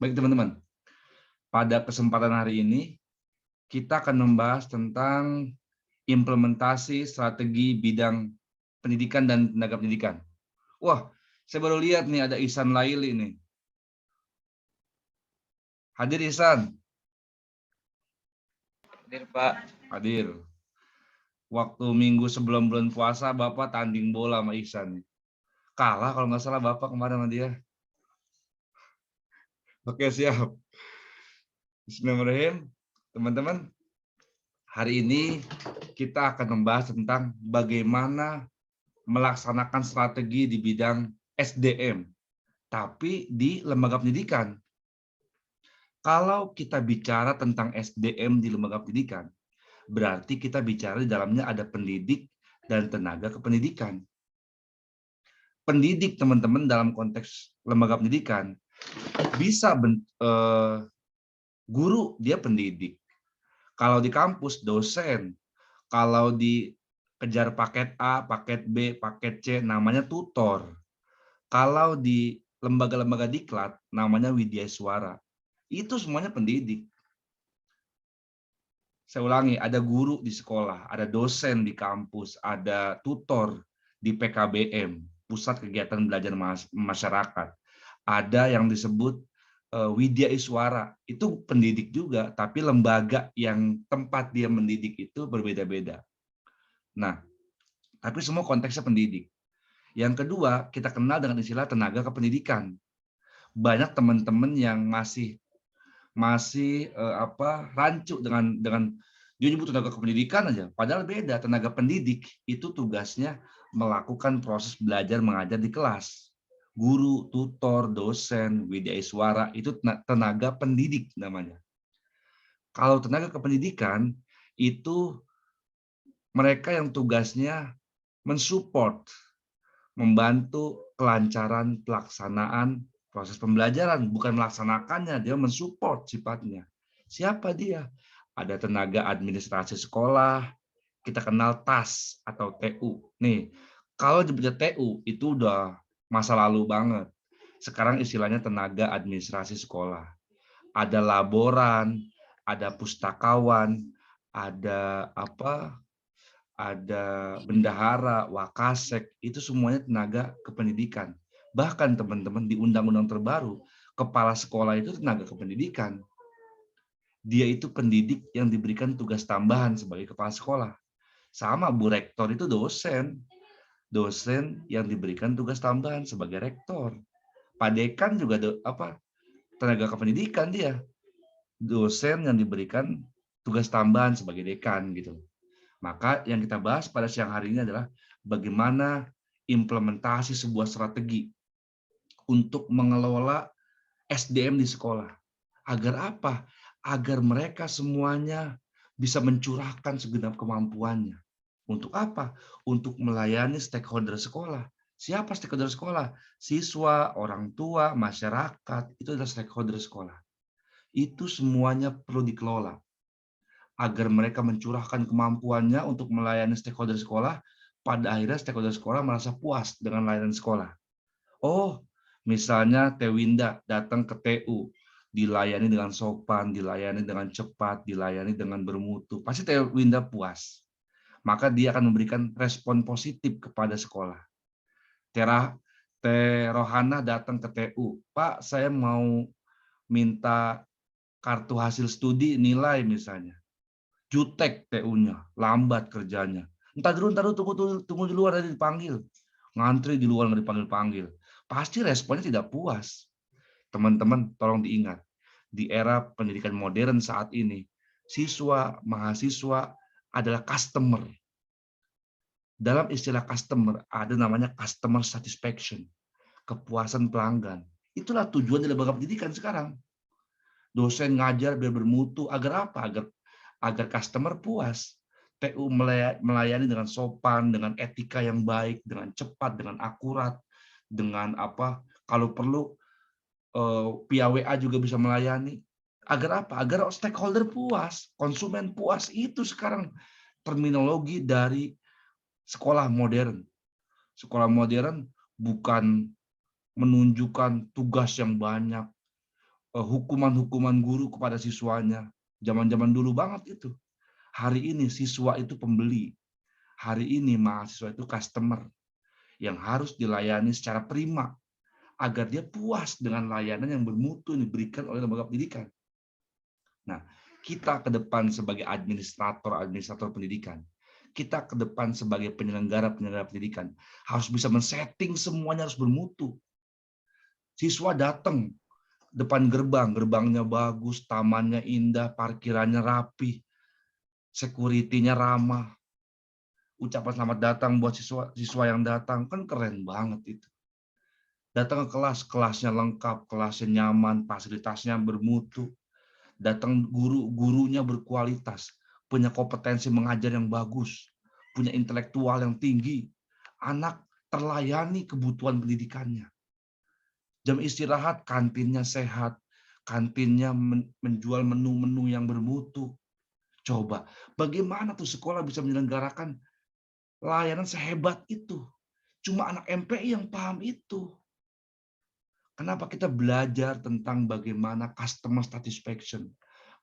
Baik teman-teman, pada kesempatan hari ini kita akan membahas tentang implementasi strategi bidang pendidikan dan tenaga pendidikan. Wah, saya baru lihat nih ada Ihsan Laili nih. Hadir Ihsan. Hadir, Pak. Hadir. Waktu minggu sebelum bulan puasa, Bapak tanding bola sama Ihsan nih. Kalah kalau nggak salah Bapak kemarin sama dia. Oke, siap. Bismillahirrahmanirrahim. Teman-teman, hari ini kita akan membahas tentang bagaimana melaksanakan strategi di bidang SDM, tapi di lembaga pendidikan. Kalau kita bicara tentang SDM di lembaga pendidikan, berarti kita bicara di dalamnya ada pendidik dan tenaga kependidikan. Pendidik, teman-teman, dalam konteks lembaga pendidikan, bisa guru, dia pendidik. Kalau di kampus, dosen. Kalau di kejar paket A, paket B, paket C, namanya tutor. Kalau di lembaga-lembaga diklat, namanya widyaswara. Itu semuanya pendidik. Saya ulangi, ada guru di sekolah, ada dosen di kampus, ada tutor di PKBM, Pusat Kegiatan Belajar Masyarakat. Ada yang disebut Widya Iswara, itu pendidik juga, tapi lembaga yang tempat dia mendidik itu berbeda-beda. Nah, tapi semua konteksnya pendidik. Yang kedua, kita kenal dengan istilah tenaga kependidikan. Banyak teman-teman yang masih rancu dengan dia nyebut tenaga kependidikan aja, padahal beda. Tenaga pendidik itu tugasnya melakukan proses belajar mengajar di kelas. Guru, tutor, dosen, widyaswara itu tenaga pendidik namanya. Kalau tenaga kependidikan itu mereka yang tugasnya mensupport, membantu kelancaran pelaksanaan proses pembelajaran, bukan melaksanakannya, dia mensupport sifatnya. Siapa dia? Ada tenaga administrasi sekolah, kita kenal TAS atau TU. Nih, kalau disebutnya TU itu udah masa lalu banget. Sekarang istilahnya tenaga administrasi sekolah. Ada laboran, ada pustakawan, ada ada bendahara, wakasek, itu semuanya tenaga kependidikan. Bahkan teman-teman di undang-undang terbaru, kepala sekolah itu tenaga kependidikan. Dia itu pendidik yang diberikan tugas tambahan sebagai kepala sekolah. Sama Bu Rektor itu dosen. Dosen yang diberikan tugas tambahan sebagai rektor. Pak Dekan juga tenaga kependidikan dia. Dosen yang diberikan tugas tambahan sebagai dekan gitu. Maka yang kita bahas pada siang hari ini adalah bagaimana implementasi sebuah strategi untuk mengelola SDM di sekolah. Agar apa? Agar mereka semuanya bisa mencurahkan segenap kemampuannya. Untuk apa? Untuk melayani stakeholder sekolah. Siapa stakeholder sekolah? Siswa, orang tua, masyarakat, itu adalah stakeholder sekolah. Itu semuanya perlu dikelola agar mereka mencurahkan kemampuannya untuk melayani stakeholder sekolah. Pada akhirnya stakeholder sekolah merasa puas dengan layanan sekolah. Oh, misalnya Tewinda datang ke TU, dilayani dengan sopan, dilayani dengan cepat, dilayani dengan bermutu. Pasti Tewinda puas. Maka dia akan memberikan respon positif kepada sekolah. Teh Rohana datang ke TU, Pak, saya mau minta kartu hasil studi nilai misalnya. Jutek TU-nya, lambat kerjanya. Entar dulu, tunggu di luar, nanti dipanggil. Ngantri di luar, nggak dipanggil-panggil. Pasti responnya tidak puas. Teman-teman, tolong diingat. Di era pendidikan modern saat ini, siswa, mahasiswa adalah customer. Dalam istilah customer, ada namanya customer satisfaction. Kepuasan pelanggan. Itulah tujuan dari lembaga pendidikan sekarang. Dosen ngajar biar bermutu, agar apa? Agar customer puas. TU melayani dengan sopan, dengan etika yang baik, dengan cepat, dengan akurat, dengan kalau perlu via WA juga bisa melayani. Agar apa? Agar stakeholder puas, konsumen puas. Itu sekarang terminologi dari sekolah modern. Sekolah modern bukan menunjukkan tugas yang banyak, hukuman-hukuman guru kepada siswanya. Zaman-zaman dulu banget itu. Hari ini siswa itu pembeli. Hari ini mahasiswa itu customer yang harus dilayani secara prima agar dia puas dengan layanan yang bermutu yang diberikan oleh lembaga pendidikan. Nah, kita ke depan sebagai administrator pendidikan, kita ke depan sebagai penyelenggara pendidikan harus bisa men-setting semuanya harus bermutu. Siswa datang depan gerbang, gerbangnya bagus, tamannya indah, parkirannya rapi, security-nya ramah, ucapan selamat datang buat siswa yang datang, kan keren banget itu. Datang ke kelas, kelasnya lengkap, kelasnya nyaman, fasilitasnya bermutu. Datang gurunya berkualitas, punya kompetensi mengajar yang bagus, punya intelektual yang tinggi. Anak terlayani kebutuhan pendidikannya. Jam istirahat, kantinnya sehat, kantinnya menjual menu-menu yang bermutu. Coba, bagaimana tuh sekolah bisa menyelenggarakan layanan sehebat itu? Cuma anak MPI yang paham itu. Kenapa kita belajar tentang bagaimana customer satisfaction,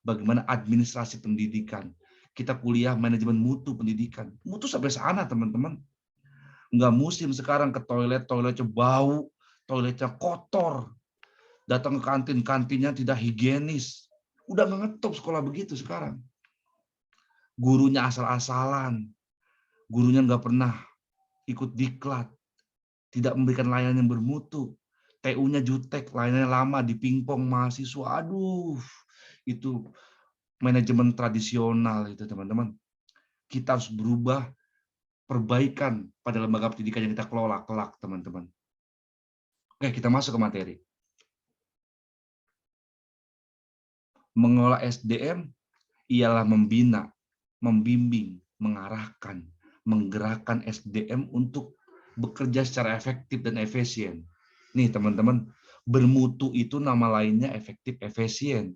bagaimana administrasi pendidikan. Kita kuliah manajemen mutu pendidikan. Mutu sampai sana, teman-teman. Nggak musim sekarang ke toiletnya bau, toiletnya kotor. Datang ke kantin-kantinnya tidak higienis. Udah nggak ngetop sekolah begitu sekarang. Gurunya asal-asalan. Gurunya nggak pernah ikut diklat. Tidak memberikan layanan yang bermutu. TU-nya jutek, layanannya lama, dipingpong mahasiswa. Aduh, itu manajemen tradisional itu, teman-teman. Kita harus berubah, perbaikan pada lembaga pendidikan yang kita kelola kelak, teman-teman. Oke, kita masuk ke materi. Mengelola SDM ialah membina, membimbing, mengarahkan, menggerakkan SDM untuk bekerja secara efektif dan efisien. Nih, teman-teman, bermutu itu nama lainnya efektif efisien.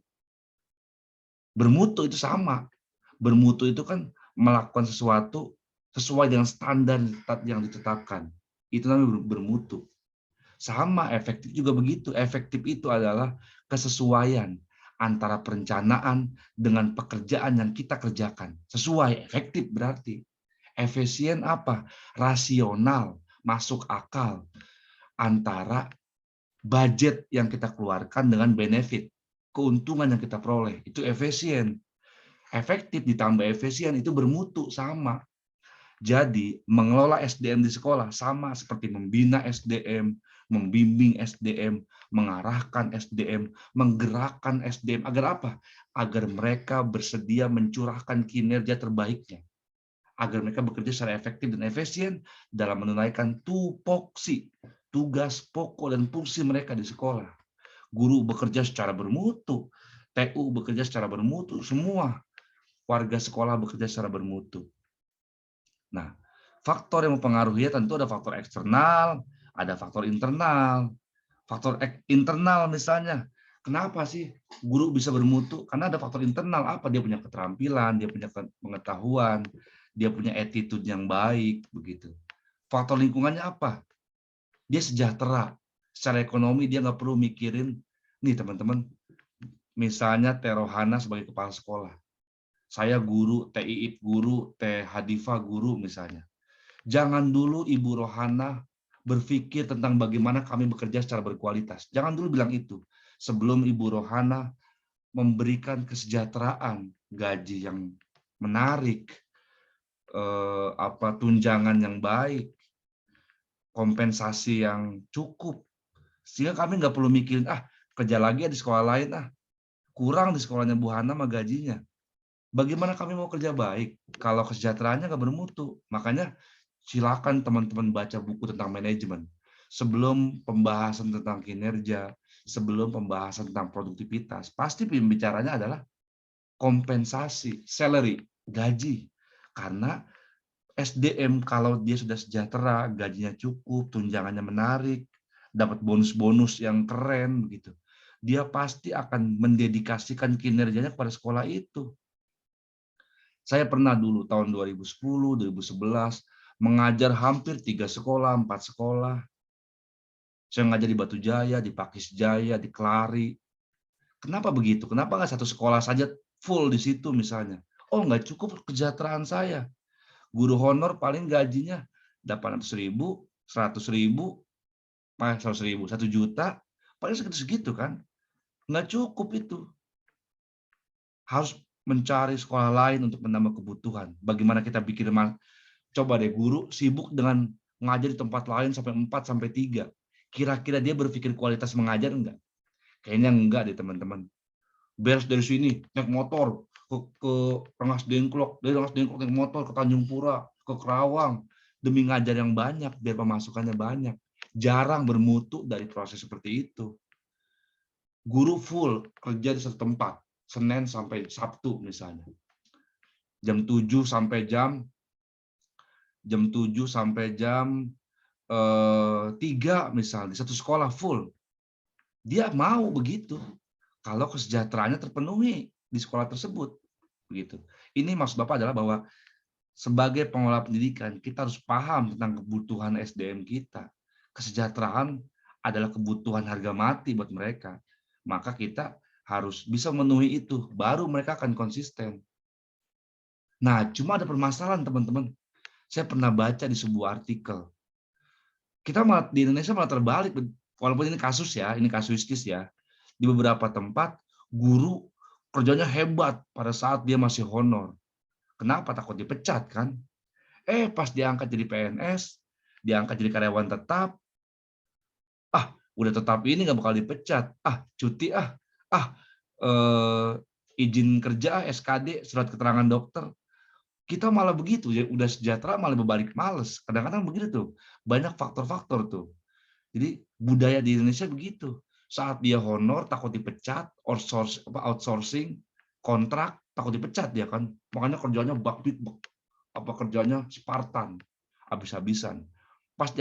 Bermutu itu sama. Bermutu itu kan melakukan sesuatu sesuai dengan standar yang ditetapkan. Itu namanya bermutu. Sama, efektif juga begitu. Efektif itu adalah kesesuaian antara perencanaan dengan pekerjaan yang kita kerjakan. Sesuai, efektif berarti. Efisien apa? Rasional, masuk akal antara budget yang kita keluarkan dengan benefit, keuntungan yang kita peroleh. Itu efisien. Efektif ditambah efisien itu bermutu, sama. Jadi mengelola SDM di sekolah sama seperti membina SDM, membimbing SDM, mengarahkan SDM, menggerakkan SDM agar apa? Agar mereka bersedia mencurahkan kinerja terbaiknya. Agar mereka bekerja secara efektif dan efisien dalam menunaikan tupoksi, tugas pokok dan fungsi mereka di sekolah. Guru bekerja secara bermutu, TU bekerja secara bermutu, semua warga sekolah bekerja secara bermutu. Nah, faktor yang mempengaruhi tentu ada faktor eksternal, ada faktor internal. Faktor internal misalnya, kenapa sih guru bisa bermutu? Karena ada faktor internal, apa? Dia punya keterampilan, dia punya pengetahuan, dia punya attitude yang baik, begitu. Faktor lingkungannya apa? Dia sejahtera. Secara ekonomi dia nggak perlu mikirin, nih teman-teman, misalnya Teh Rohana sebagai kepala sekolah. Saya guru, Teh Iip guru, Teh Hadifa guru misalnya. Jangan dulu Ibu Rohana berpikir tentang bagaimana kami bekerja secara berkualitas. Jangan dulu bilang itu. Sebelum Ibu Rohana memberikan kesejahteraan, gaji yang menarik, tunjangan yang baik, kompensasi yang cukup. Sehingga kami nggak perlu mikirin, kerja lagi di sekolah lain, kurang di sekolahnya Bu Hana mah gajinya. Bagaimana kami mau kerja baik kalau kesejahteraannya nggak bermutu? Makanya silakan teman-teman baca buku tentang manajemen. Sebelum pembahasan tentang kinerja, sebelum pembahasan tentang produktivitas, pasti pembicaranya adalah kompensasi, salary, gaji. Karena SDM kalau dia sudah sejahtera, gajinya cukup, tunjangannya menarik, dapat bonus-bonus yang keren begitu. Dia pasti akan mendedikasikan kinerjanya kepada sekolah itu. Saya pernah dulu tahun 2010, 2011 mengajar hampir 3 sekolah, 4 sekolah. Saya ngajar di Batu Jaya, di Pakis Jaya, di Kelari. Kenapa begitu? Kenapa nggak satu sekolah saja full di situ misalnya? Oh, nggak cukup kesejahteraan saya. Guru honor paling gajinya 800.000, 100.000, 100.000, 1 juta, paling segitu-segitu kan? Nggak cukup itu. Harus mencari sekolah lain untuk menambah kebutuhan. Bagaimana kita bikin, coba deh guru sibuk dengan mengajar di tempat lain sampai 4 sampai 3. Kira-kira dia berpikir kualitas mengajar enggak? Kayaknya enggak deh teman-teman. Beres dari sini naik motor ke Rengas Dengklok, dari Rengas Dengklok naik motor ke Tanjung Pura, ke Kerawang demi ngajar yang banyak biar pemasukannya banyak. Jarang bermutu dari proses seperti itu. Guru full kerja di satu tempat, Senin sampai Sabtu misalnya. Jam 7 sampai jam 3 misalnya, di satu sekolah full. Dia mau begitu kalau kesejahteraannya terpenuhi di sekolah tersebut. Begitu. Ini maksud Bapak adalah bahwa sebagai pengelola pendidikan, kita harus paham tentang kebutuhan SDM kita. Kesejahteraan adalah kebutuhan harga mati buat mereka. Maka kita harus bisa memenuhi itu, baru mereka akan konsisten. Nah, cuma ada permasalahan teman-teman. Saya pernah baca di sebuah artikel. Kita malah, di Indonesia malah terbalik, walaupun ini kasus ya, ini kasuistis ya. Di beberapa tempat, guru kerjanya hebat pada saat dia masih honor. Kenapa? Takut dipecat kan? Pas diangkat jadi PNS, diangkat jadi karyawan tetap, udah tetap ini nggak bakal dipecat, cuti izin kerja, SKD, surat keterangan dokter. Kita malah begitu, ya udah sejahtera malah berbalik males. Kadang-kadang begitu tuh, banyak faktor-faktor tuh. Jadi budaya di Indonesia begitu. Saat dia honor takut dipecat, outsourcing, kontrak takut dipecat dia kan. Makanya kerjanya kerjanya Spartan, habis-habisan. Pas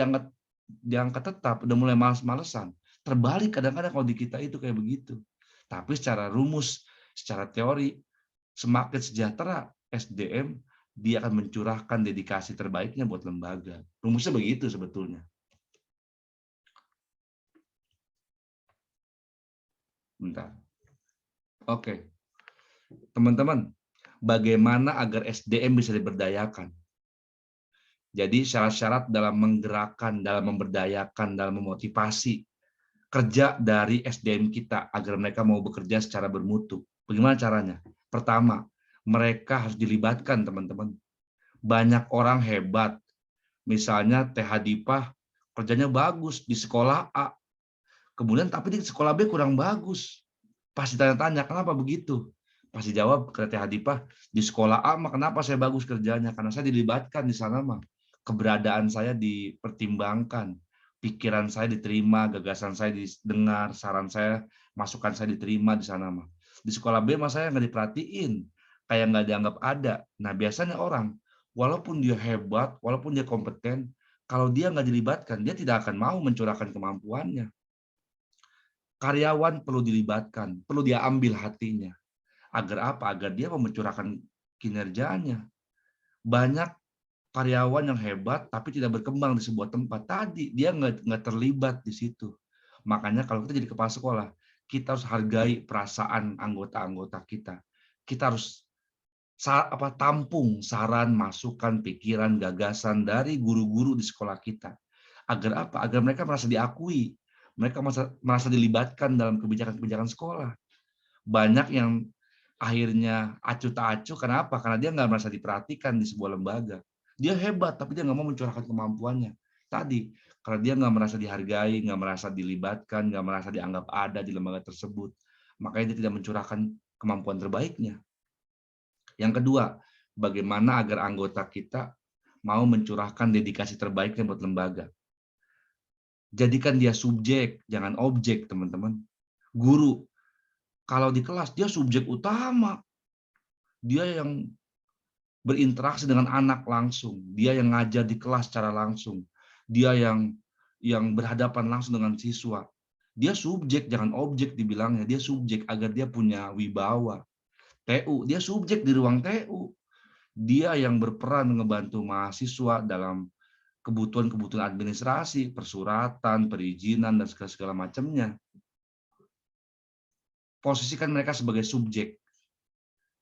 diangkat tetap udah mulai males-malesan. Terbalik kadang-kadang kalau di kita itu kayak begitu. Tapi secara rumus, secara teori, semakin sejahtera SDM, dia akan mencurahkan dedikasi terbaiknya buat lembaga. Rumusnya begitu sebetulnya. Bentar. Oke. Teman-teman, bagaimana agar SDM bisa diberdayakan? Jadi syarat-syarat dalam menggerakkan, dalam memberdayakan, dalam memotivasi kerja dari SDM kita agar mereka mau bekerja secara bermutu. Bagaimana caranya? Pertama, mereka harus dilibatkan, teman-teman. Banyak orang hebat, misalnya Teh Hadipah kerjanya bagus di sekolah A, kemudian tapi di sekolah B kurang bagus. Pasti tanya-tanya, kenapa begitu? Pasti jawab ke Teh Hadipah, di sekolah A mah kenapa saya bagus kerjanya? Karena saya dilibatkan di sana mah. Keberadaan saya dipertimbangkan, pikiran saya diterima, gagasan saya didengar, saran saya, masukan saya diterima di sana mah. Di sekolah B mah saya nggak diperhatiin, kayak nggak dianggap ada. Nah biasanya orang, walaupun dia hebat, walaupun dia kompeten, kalau dia nggak dilibatkan, dia tidak akan mau mencurahkan kemampuannya. Karyawan perlu dilibatkan, perlu dia ambil hatinya. Agar apa? Agar dia mau mencurahkan kinerjanya. Banyak karyawan yang hebat tapi tidak berkembang di sebuah tempat. Tadi dia nggak terlibat di situ. Makanya kalau kita jadi kepala sekolah, kita harus hargai perasaan anggota-anggota kita. Kita harus tampung saran, masukan, pikiran, gagasan dari guru-guru di sekolah kita. Agar apa? Agar mereka merasa diakui, mereka merasa dilibatkan dalam kebijakan-kebijakan sekolah. Banyak yang akhirnya acuh tak acuh, kenapa? Karena dia nggak merasa diperhatikan di sebuah lembaga. Dia hebat, tapi dia nggak mau mencurahkan kemampuannya. Tadi, karena dia nggak merasa dihargai, nggak merasa dilibatkan, nggak merasa dianggap ada di lembaga tersebut. Makanya dia tidak mencurahkan kemampuan terbaiknya. Yang kedua, bagaimana agar anggota kita mau mencurahkan dedikasi terbaiknya buat lembaga. Jadikan dia subjek, jangan objek, teman-teman. Guru, kalau di kelas dia subjek utama. Dia yang berinteraksi dengan anak langsung, dia yang ngajar di kelas secara langsung, dia yang berhadapan langsung dengan siswa. Dia subjek, jangan objek dibilangnya. Dia subjek agar dia punya wibawa. TU, dia subjek di ruang TU. Dia yang berperan ngebantu mahasiswa dalam kebutuhan-kebutuhan administrasi, persuratan, perizinan, dan segala macamnya. posisikan mereka sebagai subjek.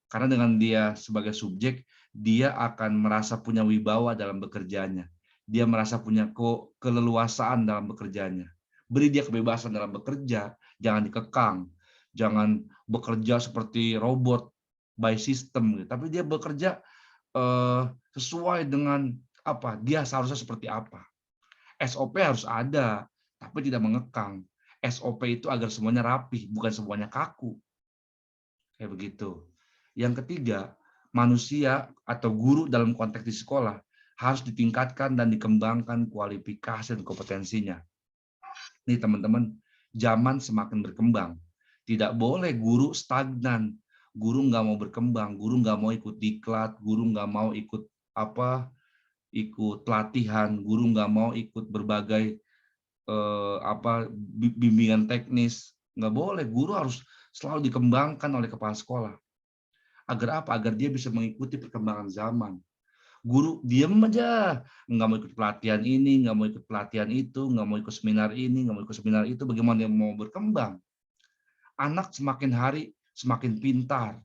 Karena dengan dia sebagai subjek, dia akan merasa punya wibawa dalam bekerjanya. Dia merasa punya keleluasaan dalam bekerjanya. Beri dia kebebasan dalam bekerja, jangan dikekang. Jangan bekerja seperti robot by system, tapi dia bekerja sesuai dengan apa dia seharusnya seperti apa. SOP harus ada, tapi tidak mengekang. SOP itu agar semuanya rapi, bukan semuanya kaku. Kayak begitu. Yang ketiga, manusia atau guru dalam konteks di sekolah harus ditingkatkan dan dikembangkan kualifikasi dan kompetensinya. Nih teman-teman, zaman semakin berkembang. Tidak boleh guru stagnan. Guru nggak mau berkembang, guru nggak mau ikut diklat, guru nggak mau ikut ikut pelatihan, guru nggak mau ikut berbagai bimbingan teknis. Nggak boleh, guru harus selalu dikembangkan oleh kepala sekolah. Agar apa? Agar dia bisa mengikuti perkembangan zaman. Guru diem aja, nggak mau ikut pelatihan ini, nggak mau ikut pelatihan itu, nggak mau ikut seminar ini, nggak mau ikut seminar itu, bagaimana dia mau berkembang? Anak semakin hari semakin pintar,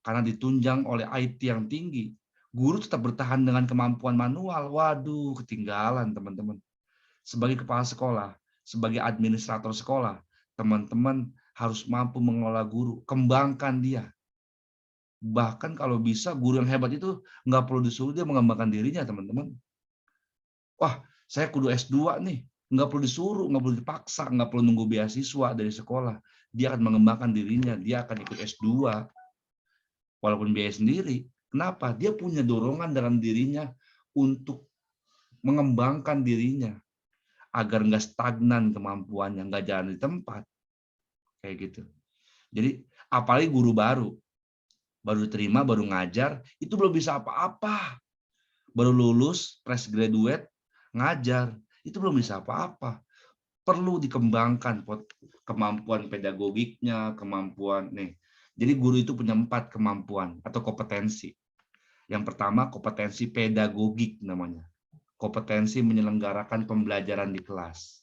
karena ditunjang oleh IT yang tinggi. Guru tetap bertahan dengan kemampuan manual, waduh, ketinggalan teman-teman. Sebagai kepala sekolah, sebagai administrator sekolah, teman-teman harus mampu mengelola guru, kembangkan dia. Bahkan kalau bisa guru yang hebat itu nggak perlu disuruh dia mengembangkan dirinya, teman-teman. Wah, saya kudu S2 nih. Nggak perlu disuruh, nggak perlu dipaksa, nggak perlu nunggu beasiswa dari sekolah. Dia akan mengembangkan dirinya, dia akan ikut S2. Walaupun biaya sendiri. Kenapa? Dia punya dorongan dalam dirinya untuk mengembangkan dirinya. Agar nggak stagnan kemampuannya, nggak jalan di tempat. Kayak gitu. Jadi, apalagi guru baru diterima, baru ngajar, itu belum bisa apa-apa. Baru lulus, fresh graduate, ngajar, itu belum bisa apa-apa. Perlu dikembangkan kemampuan pedagogiknya, kemampuan nih. Jadi guru itu punya 4 kemampuan atau kompetensi. Yang pertama kompetensi pedagogik namanya. Kompetensi menyelenggarakan pembelajaran di kelas.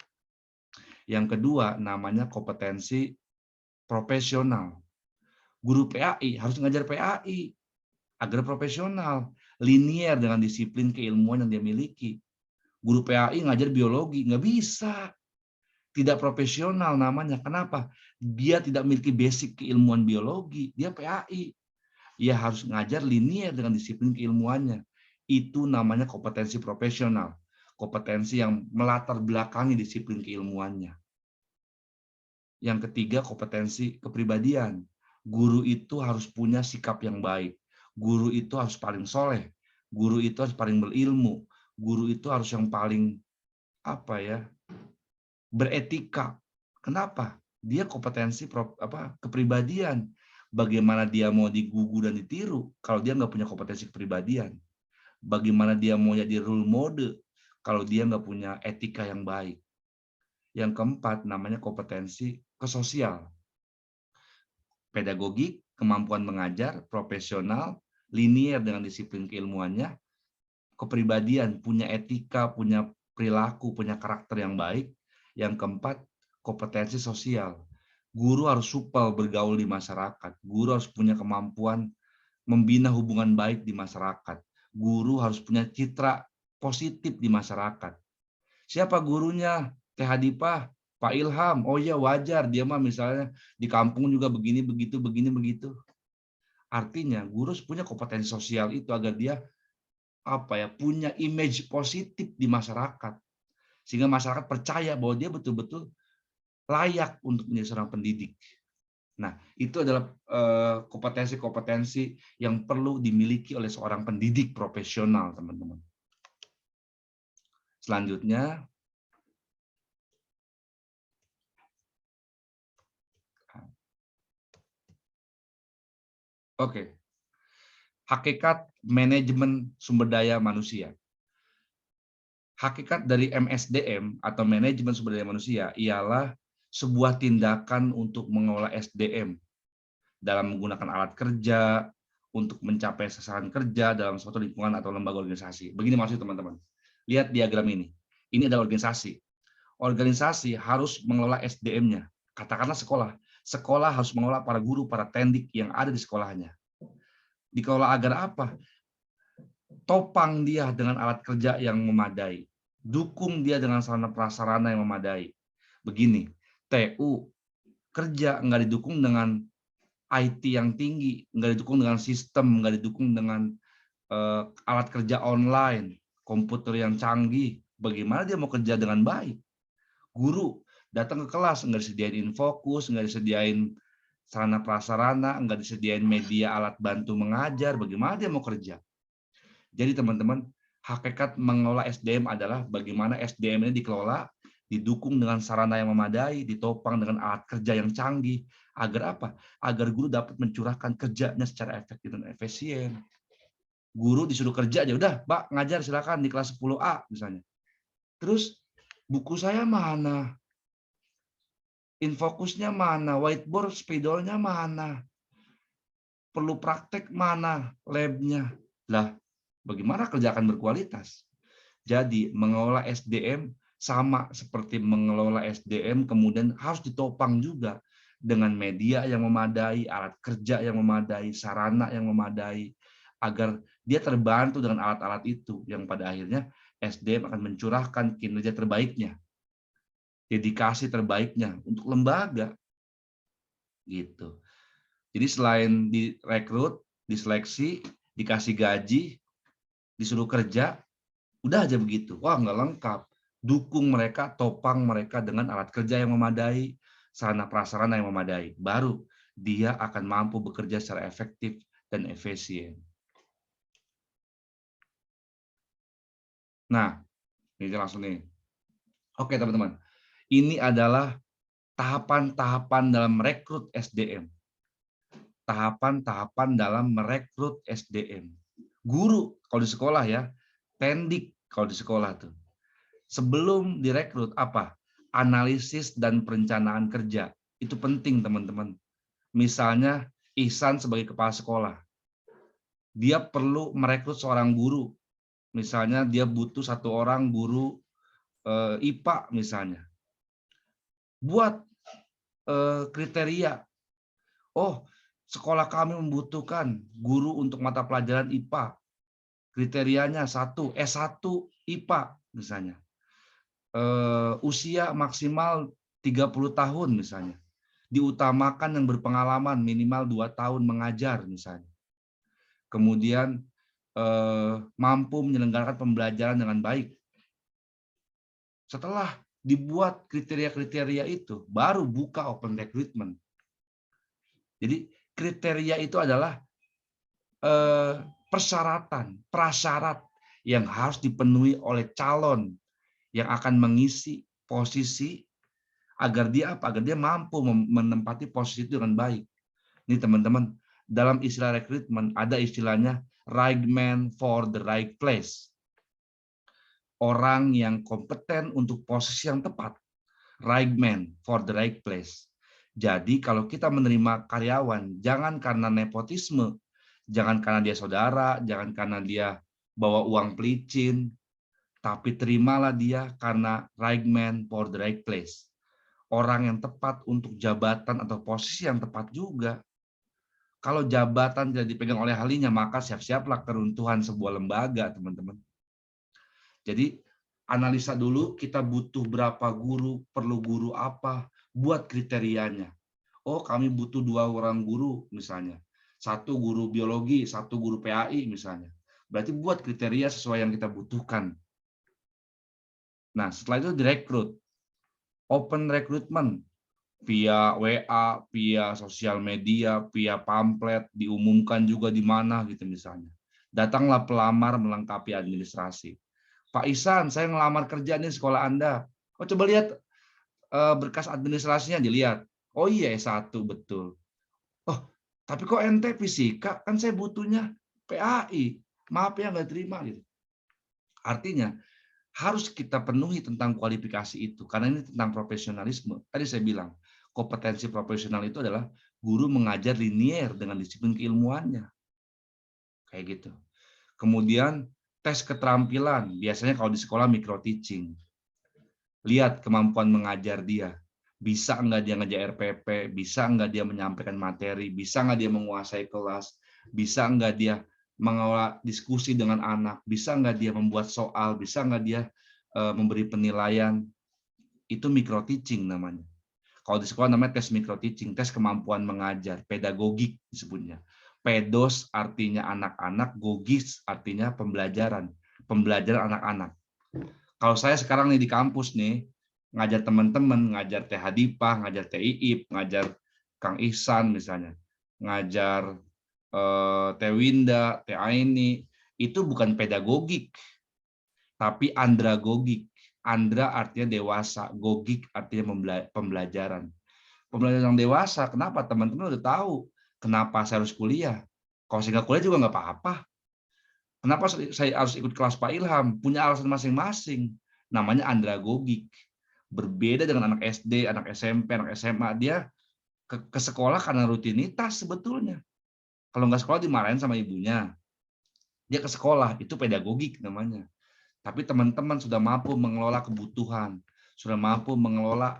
Yang kedua namanya kompetensi profesional. Guru PAI harus ngajar PAI agar profesional, linier dengan disiplin keilmuan yang dia miliki. Guru PAI ngajar biologi, nggak bisa. Tidak profesional namanya. Kenapa? Dia tidak memiliki basic keilmuan biologi. Dia PAI. Dia harus ngajar linier dengan disiplin keilmuannya. Itu namanya kompetensi profesional. Kompetensi yang melatar belakangi disiplin keilmuannya. Yang ketiga, kompetensi kepribadian. Guru itu harus punya sikap yang baik. Guru itu harus paling soleh. Guru itu harus paling berilmu. Guru itu harus yang paling beretika. Kenapa? Dia kompetensi kepribadian. Bagaimana dia mau digugu dan ditiru kalau dia nggak punya kompetensi kepribadian? Bagaimana dia mau jadi role model kalau dia nggak punya etika yang baik? Yang keempat namanya kompetensi kesosial. Pedagogik, kemampuan mengajar, profesional, linier dengan disiplin keilmuannya, kepribadian, punya etika, punya perilaku, punya karakter yang baik. Yang keempat, kompetensi sosial. Guru harus supel bergaul di masyarakat. Guru harus punya kemampuan membina hubungan baik di masyarakat. Guru harus punya citra positif di masyarakat. Siapa gurunya? Teh Hadipah, Pak Ilham. Oh iya, wajar dia mah misalnya di kampung juga begini begitu begitu. Artinya guru harus punya kompetensi sosial itu agar dia punya image positif di masyarakat. Sehingga masyarakat percaya bahwa dia betul-betul layak untuk menjadi seorang pendidik. Nah, itu adalah kompetensi-kompetensi yang perlu dimiliki oleh seorang pendidik profesional, teman-teman. Selanjutnya, hakikat manajemen sumber daya manusia. Hakikat dari MSDM atau manajemen sumber daya manusia ialah sebuah tindakan untuk mengelola SDM dalam menggunakan alat kerja untuk mencapai sasaran kerja dalam suatu lingkungan atau lembaga organisasi. Begini maksudnya teman-teman. Lihat diagram ini. Ini adalah organisasi. Organisasi harus mengelola SDM-nya. Katakanlah sekolah. Sekolah harus mengelola para guru, para tendik yang ada di sekolahnya. Dikelola agar apa? Topang dia dengan alat kerja yang memadai. Dukung dia dengan sarana prasarana yang memadai. Begini, TU kerja nggak didukung dengan IT yang tinggi, nggak didukung dengan sistem, nggak didukung dengan alat kerja online, komputer yang canggih. Bagaimana dia mau kerja dengan baik? Guru datang ke kelas nggak disediain infokus, nggak disediain sarana prasarana, nggak disediain media alat bantu mengajar. Bagaimana dia mau kerja? Jadi teman-teman, hakikat mengelola SDM adalah bagaimana SDM ini dikelola, didukung dengan sarana yang memadai, ditopang dengan alat kerja yang canggih, agar apa? Agar guru dapat mencurahkan kerjanya secara efektif dan efisien. Guru disuruh kerja aja, udah, Pak, ngajar silakan di kelas 10A misalnya. Terus buku saya mana? Infokusnya mana? Whiteboard spidolnya mana? Perlu praktek mana? Labnya. Lah, bagaimana kerja akan berkualitas? Jadi mengelola SDM sama seperti mengelola SDM kemudian harus ditopang juga dengan media yang memadai, alat kerja yang memadai, sarana yang memadai, agar dia terbantu dengan alat-alat itu yang pada akhirnya SDM akan mencurahkan kinerja terbaiknya, dedikasi terbaiknya untuk lembaga gitu. Jadi selain direkrut, diseleksi, dikasih gaji, disuruh kerja, udah aja begitu. Wah, nggak lengkap. Dukung mereka, topang mereka dengan alat kerja yang memadai, sarana prasarana yang memadai. Baru dia akan mampu bekerja secara efektif dan efisien. Nah, ini langsung nih. Oke, teman-teman. Ini adalah tahapan-tahapan dalam merekrut SDM. Tahapan-tahapan dalam merekrut SDM. Guru kalau di sekolah ya, tendik kalau di sekolah tuh. Sebelum direkrut apa? Analisis dan perencanaan kerja. Itu penting, teman-teman. Misalnya Ihsan sebagai kepala sekolah. Dia perlu merekrut seorang guru. Misalnya dia butuh satu orang guru IPA misalnya. Buat kriteria. Oh, sekolah kami membutuhkan guru untuk mata pelajaran IPA. Kriterianya satu, S1 IPA misalnya. Usia maksimal 30 tahun misalnya. Diutamakan yang berpengalaman minimal 2 tahun mengajar misalnya. Kemudian mampu menyelenggarakan pembelajaran dengan baik. Setelah dibuat kriteria-kriteria itu, baru buka open recruitment. Jadi kriteria itu adalah persyaratan, prasyarat yang harus dipenuhi oleh calon yang akan mengisi posisi agar dia apa? Agar dia mampu menempati posisi itu dengan baik. Ini teman-teman, dalam istilah rekrutmen ada istilahnya right man for the right place. Orang yang kompeten untuk posisi yang tepat. Right man for the right place. Jadi kalau kita menerima karyawan, jangan karena nepotisme, jangan karena dia saudara, jangan karena dia bawa uang pelicin, tapi terimalah dia karena right man for the right place. Orang yang tepat untuk jabatan atau posisi yang tepat juga. Kalau jabatan tidak dipegang oleh ahlinya, maka siap-siaplah keruntuhan sebuah lembaga, teman-teman. Jadi analisa dulu kita butuh berapa guru, perlu guru apa, buat kriterianya. Oh, kami butuh 2 orang guru misalnya. 1 guru biologi, 1 guru PAI misalnya. Berarti buat kriteria sesuai yang kita butuhkan. Nah, setelah itu direkrut. Open recruitment via WA, via sosial media, via pamflet, diumumkan juga di mana gitu misalnya. Datanglah pelamar melengkapi administrasi. Pak Ihsan, saya ngelamar kerja nih sekolah Anda. Oh, coba lihat berkas administrasinya, dilihat. Oh iya, S1, betul. Oh, tapi kok ente fisika? Kan saya butuhnya PAI. Maaf ya, nggak terima. Gitu. Artinya, harus kita penuhi tentang kualifikasi itu. Karena ini tentang profesionalisme. Tadi saya bilang, kompetensi profesional itu adalah guru mengajar linier dengan disiplin keilmuannya. Kayak gitu. Kemudian, tes keterampilan, biasanya kalau di sekolah micro teaching. Lihat kemampuan mengajar dia. Bisa nggak dia ngejar RPP, bisa nggak dia menyampaikan materi, bisa nggak dia menguasai kelas, bisa nggak dia mengelola diskusi dengan anak, bisa nggak dia membuat soal, bisa nggak dia memberi penilaian. Itu micro teaching namanya. Kalau di sekolah namanya tes micro teaching, tes kemampuan mengajar, pedagogik disebutnya. Pedos artinya anak-anak, gogis artinya pembelajaran anak-anak. Kalau saya sekarang nih di kampus nih, ngajar teman-teman, ngajar Teh Hadipah, ngajar Teh Iip, ngajar Kang Ihsan misalnya, ngajar Teh Winda, Teh Aini, itu bukan pedagogik, tapi andragogik. Andra artinya dewasa, gogik artinya pembelajaran. Pembelajaran yang dewasa, kenapa? Teman-teman udah tahu kenapa saya harus kuliah. Kalau saya nggak kuliah juga nggak apa-apa. Kenapa saya harus ikut kelas Pak Ilham? Punya alasan masing-masing. Namanya andragogik. Berbeda dengan anak SD, anak SMP, anak SMA. Dia ke sekolah karena rutinitas sebetulnya. Kalau nggak sekolah dimarahin sama ibunya. Dia ke sekolah, itu pedagogik namanya. Tapi teman-teman sudah mampu mengelola kebutuhan, sudah mampu mengelola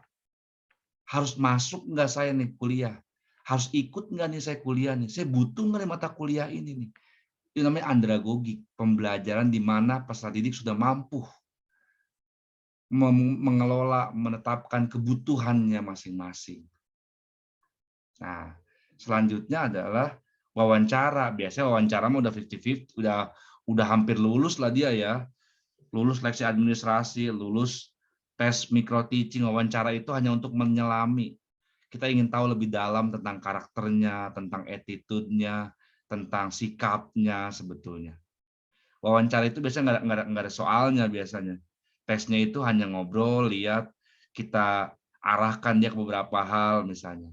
harus masuk nggak saya nih kuliah, harus ikut nggak nih saya kuliah nih, saya butuh nggak nih mata kuliah ini nih. Itu namanya andragogik, pembelajaran di mana peserta didik sudah mampu mengelola, menetapkan kebutuhannya masing-masing. Nah, selanjutnya adalah wawancara. Biasanya wawancara mah udah 50-50, udah hampir lulus lah dia ya. Lulus seleksi administrasi, lulus tes micro teaching. Wawancara itu hanya untuk menyelami. Kita ingin tahu lebih dalam tentang karakternya, tentang attitude-nya, tentang sikapnya sebetulnya. Wawancara itu biasanya nggak ada soalnya biasanya. Tesnya itu hanya ngobrol, lihat, kita arahkan dia ke beberapa hal misalnya.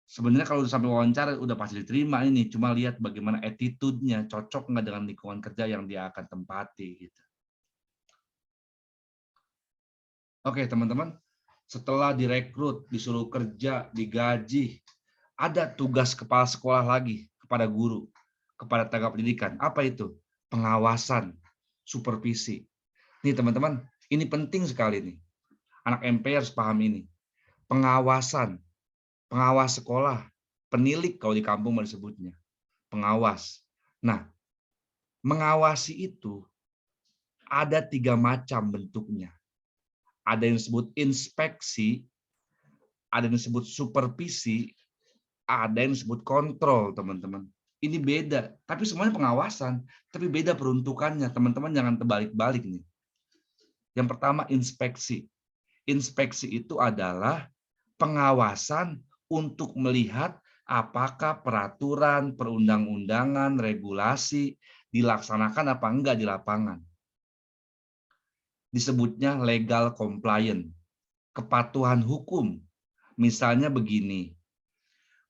Sebenarnya kalau udah sampai wawancara udah pasti diterima ini, cuma lihat bagaimana attitude-nya, cocok nggak dengan lingkungan kerja yang dia akan tempati gitu. Oke, teman-teman, setelah direkrut, disuruh kerja, digaji, ada tugas kepala sekolah lagi kepada guru, kepada tenaga pendidikan. Apa itu? Pengawasan, supervisi. Nih teman-teman, ini penting sekali nih. Anak MP harus paham ini. Pengawasan, pengawas sekolah, penilik kalau di kampung mau disebutnya. Pengawas. Nah, mengawasi itu ada 3 macam bentuknya. Ada yang disebut inspeksi, ada yang disebut supervisi, ada yang disebut kontrol, teman-teman. Ini beda, tapi semuanya pengawasan, tapi beda peruntukannya. Teman-teman jangan terbalik-balik nih. Yang pertama inspeksi. Inspeksi itu adalah pengawasan untuk melihat apakah peraturan, perundang-undangan, regulasi dilaksanakan apa enggak di lapangan. Disebutnya legal compliant, kepatuhan hukum. Misalnya begini,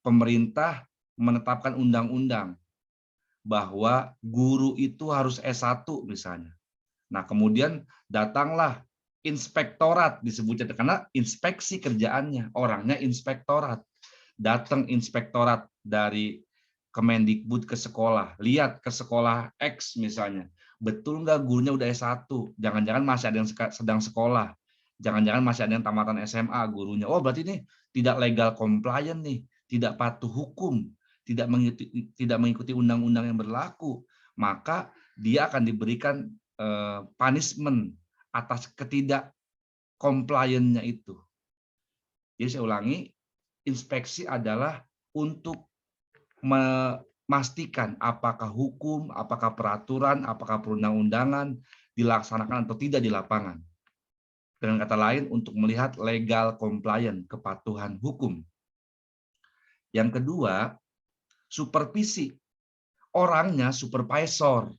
pemerintah menetapkan undang-undang bahwa guru itu harus S1 misalnya. Nah, kemudian datanglah inspektorat disebutnya karena inspeksi kerjaannya, orangnya inspektorat. Datang inspektorat dari Kemendikbud ke sekolah, lihat ke sekolah X misalnya, betul nggak gurunya udah S1? Jangan-jangan masih ada yang sedang sekolah, jangan-jangan masih ada yang tamatan SMA gurunya. Oh, berarti ini tidak legal compliant nih, tidak patuh hukum, tidak mengikuti undang-undang yang berlaku, maka dia akan diberikan punishment atas ketidak compliant-nya itu. Jadi saya ulangi, inspeksi adalah untuk memastikan apakah hukum, apakah peraturan, apakah perundang-undangan dilaksanakan atau tidak di lapangan. Dengan kata lain, untuk melihat legal compliant, kepatuhan hukum. Yang kedua, supervisi. Orangnya supervisor.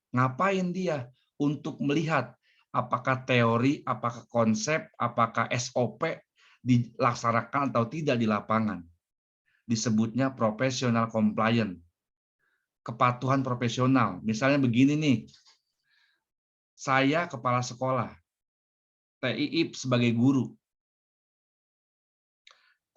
Ngapain dia? Untuk melihat apakah teori, apakah konsep, apakah SOP dilaksanakan atau tidak di lapangan. Disebutnya professional compliant. Kepatuhan profesional. Misalnya begini nih, saya kepala sekolah, Teh Iip sebagai guru.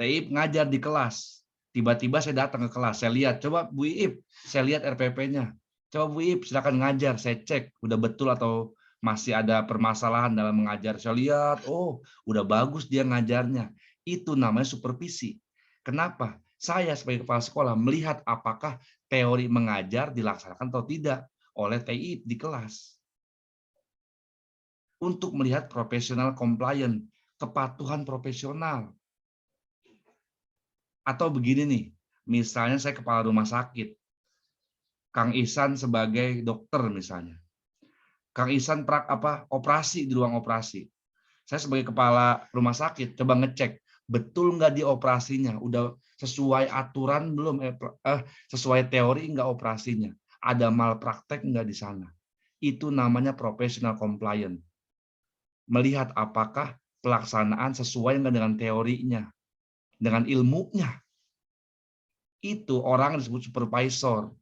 Teh Iip ngajar di kelas. Tiba-tiba saya datang ke kelas, saya lihat, coba Bu Iip, saya lihat RPP-nya. Coba Bu Iip, silakan ngajar, saya cek, udah betul atau masih ada permasalahan dalam mengajar. Saya lihat, oh, udah bagus dia ngajarnya. Itu namanya supervisi. Kenapa? Saya sebagai kepala sekolah melihat apakah teori mengajar dilaksanakan atau tidak oleh TI di kelas. Untuk melihat profesional compliant, kepatuhan profesional. Atau begini nih, misalnya saya kepala rumah sakit, Kang Ihsan sebagai dokter misalnya. Kang Ihsan operasi di ruang operasi. Saya sebagai kepala rumah sakit coba ngecek betul nggak di operasinya, udah sesuai aturan belum, sesuai teori nggak operasinya, ada malpraktek nggak di sana. Itu namanya professional compliant. Melihat apakah pelaksanaan sesuai nggak dengan teorinya, dengan ilmunya. Itu orang yang disebut supervisor.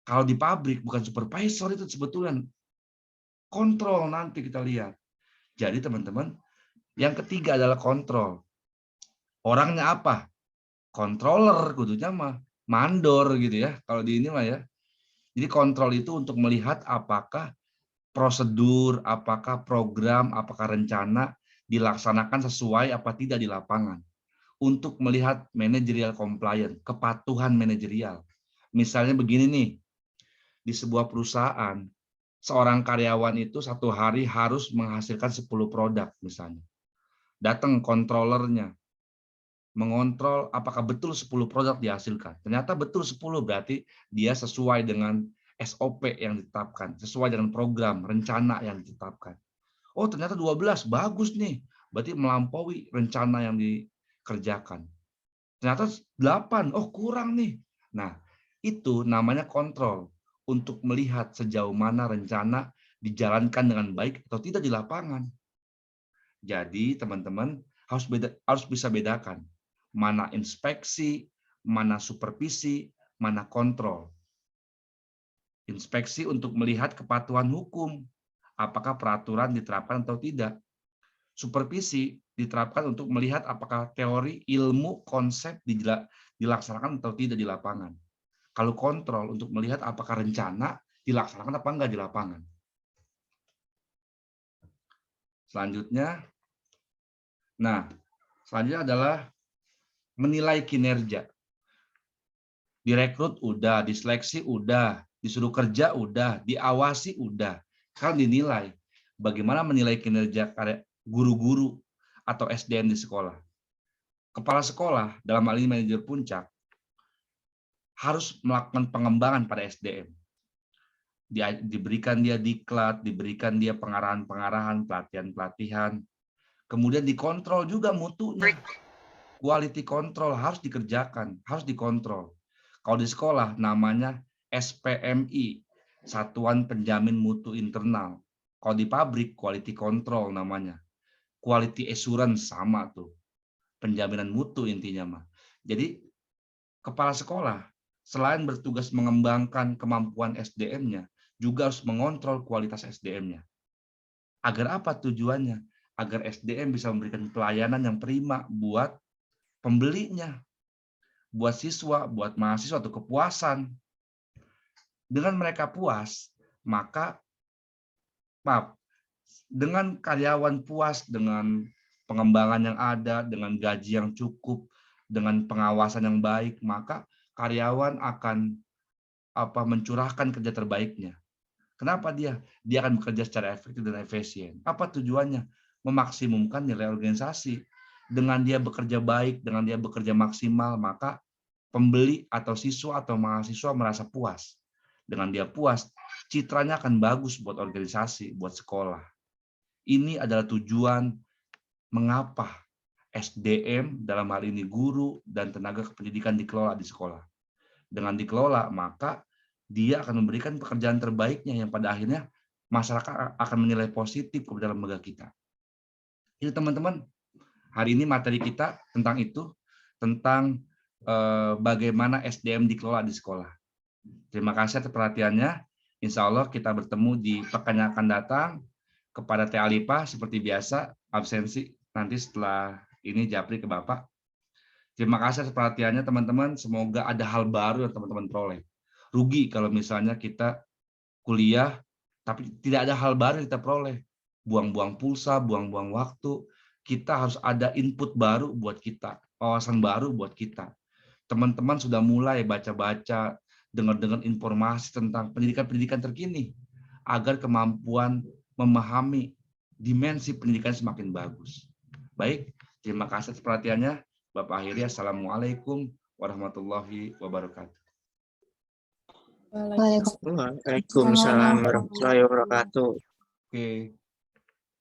Kalau di pabrik bukan supervisor, itu sebetulnya kontrol, nanti kita lihat. Jadi teman-teman, yang ketiga adalah kontrol. Orangnya apa? Controller, kudunya mah mandor gitu ya. Kalau di ini mah ya. Jadi kontrol itu untuk melihat apakah prosedur, apakah program, apakah rencana dilaksanakan sesuai apa tidak di lapangan. Untuk melihat managerial compliance, kepatuhan manajerial. Misalnya begini nih, di sebuah perusahaan, seorang karyawan itu satu hari harus menghasilkan 10 produk misalnya. Datang kontrolernya, mengontrol apakah betul 10 produk dihasilkan. Ternyata betul 10, berarti dia sesuai dengan SOP yang ditetapkan, sesuai dengan program, rencana yang ditetapkan. Oh, ternyata 12, bagus nih. Berarti melampaui rencana yang dikerjakan. Ternyata 8, oh kurang nih. Nah, itu namanya kontrol untuk melihat sejauh mana rencana dijalankan dengan baik atau tidak di lapangan. Jadi, teman-teman harus bisa bedakan mana inspeksi, mana supervisi, mana kontrol. Inspeksi untuk melihat kepatuhan hukum, apakah peraturan diterapkan atau tidak. Supervisi diterapkan untuk melihat apakah teori, ilmu, konsep dilaksanakan atau tidak di lapangan. Kalau kontrol untuk melihat apakah rencana dilaksanakan apa enggak di lapangan. Selanjutnya, selanjutnya adalah menilai kinerja. Direkrut udah, diseleksi udah, disuruh kerja udah, diawasi udah. Kan dinilai. Bagaimana menilai kinerja guru-guru atau SDM di sekolah. Kepala sekolah, dalam hal ini manajer puncak, harus melakukan pengembangan pada SDM. Diberikan dia diklat, diberikan dia pengarahan-pengarahan, pelatihan-pelatihan. Kemudian dikontrol juga mutunya. Quality control harus dikerjakan, harus dikontrol. Kalau di sekolah namanya SPMI, Satuan Penjamin Mutu Internal. Kalau di pabrik quality control namanya. Quality assurance sama tuh. Penjaminan mutu intinya mah. Jadi kepala sekolah selain bertugas mengembangkan kemampuan SDM-nya, juga harus mengontrol kualitas SDM-nya. Agar apa tujuannya? Agar SDM bisa memberikan pelayanan yang prima buat pembelinya, buat siswa, buat mahasiswa, atau kepuasan. Dengan mereka puas, maka dengan karyawan puas, dengan pengembangan yang ada, dengan gaji yang cukup, dengan pengawasan yang baik, maka karyawan akan mencurahkan kerja terbaiknya. Kenapa dia? Dia akan bekerja secara efektif dan efisien. Apa tujuannya? Memaksimumkan nilai organisasi. Dengan dia bekerja baik, dengan dia bekerja maksimal, maka pembeli atau siswa atau mahasiswa merasa puas. Dengan dia puas, citranya akan bagus buat organisasi, buat sekolah. Ini adalah tujuan mengapa SDM, dalam hal ini guru dan tenaga kependidikan, dikelola di sekolah. Dengan dikelola, maka dia akan memberikan pekerjaan terbaiknya yang pada akhirnya masyarakat akan menilai positif kepada lembaga kita. Jadi teman-teman, hari ini materi kita tentang itu, tentang bagaimana SDM dikelola di sekolah. Terima kasih atas perhatiannya. Insya Allah kita bertemu di pekan yang akan datang. Kepada Teh Alipa, seperti biasa, absensi nanti setelah ini japri ke Bapak. Terima kasih atas perhatiannya teman-teman. Semoga ada hal baru yang teman-teman peroleh. Rugi kalau misalnya kita kuliah Tapi tidak ada hal baru yang kita peroleh. Buang-buang pulsa, buang-buang waktu. Kita harus ada input baru buat kita, wawasan baru buat kita. Teman-teman sudah mulai baca-baca, dengar-dengar informasi tentang pendidikan-pendidikan terkini, agar kemampuan memahami dimensi pendidikan semakin bagus. Baik, terima kasih atas perhatiannya. Bapak akhiri, Assalamualaikum warahmatullahi wabarakatuh. Waalaikumsalam warahmatullahi wabarakatuh. Oke.